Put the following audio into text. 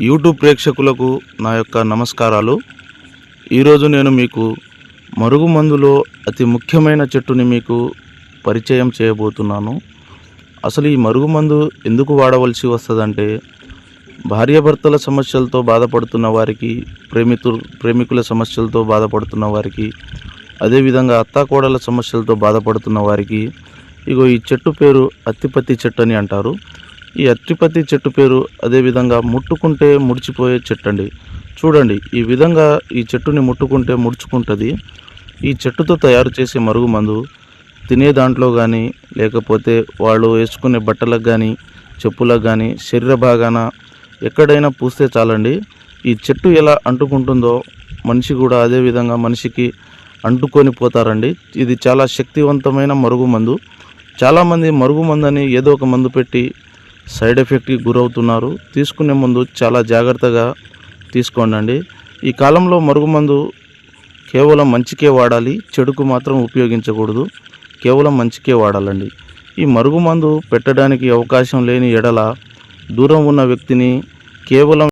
YouTube ప్రేక్షకులకు నా యొక్క నమస్కారాలు. ఈరోజు నేను మీకు మరుగుమందులో అతి ముఖ్యమైన చెట్టుని మీకు పరిచయం చేయబోతున్నాను. అసలు ఈ మరుగుమందు ఎందుకు వాడవలసి వస్తుందంటే, భార్యాభర్తల సమస్యలతో బాధపడుతున్న వారికి, ప్రేమికుల సమస్యలతో బాధపడుతున్న వారికి, అదేవిధంగా అత్తాకోడళ్ళ సమస్యలతో బాధపడుతున్న వారికి ఈ చెట్టు పేరు అత్తిపత్తి చెట్టు అని అంటారు. ఈ అత్తిపత్తి చెట్టు పేరు అదేవిధంగా ముట్టుకుంటే ముడిచిపోయే చెట్టు అండి. చూడండి, ఈ విధంగా ఈ చెట్టుని ముట్టుకుంటే ముడుచుకుంటుంది. ఈ చెట్టుతో తయారు చేసే మరుగుమందు తినే దాంట్లో కానీ, లేకపోతే వాళ్ళు వేసుకునే బట్టలకు కానీ, చెప్పులకు కానీ, శరీర భాగాన ఎక్కడైనా పూస్తే చాలండి. ఈ చెట్టు ఎలా అంటుకుంటుందో మనిషి కూడా అదేవిధంగా మనిషికి అంటుకొని పోతారండి. ఇది చాలా శక్తివంతమైన మరుగుమందు. చాలామంది మరుగుమందని ఏదో ఒక మందు పెట్టి సైడ్ ఎఫెక్ట్కి గురవుతున్నారు. తీసుకునే ముందు చాలా జాగ్రత్తగా తీసుకోండి. ఈ కాలంలో మరుగుమందు కేవలం మంచికే వాడాలి, చెడుకు మాత్రం ఉపయోగించకూడదు. కేవలం మంచికే వాడాలండి. ఈ మరుగుమందు పెట్టడానికి అవకాశం లేని ఎడల దూరం ఉన్న వ్యక్తిని కేవలం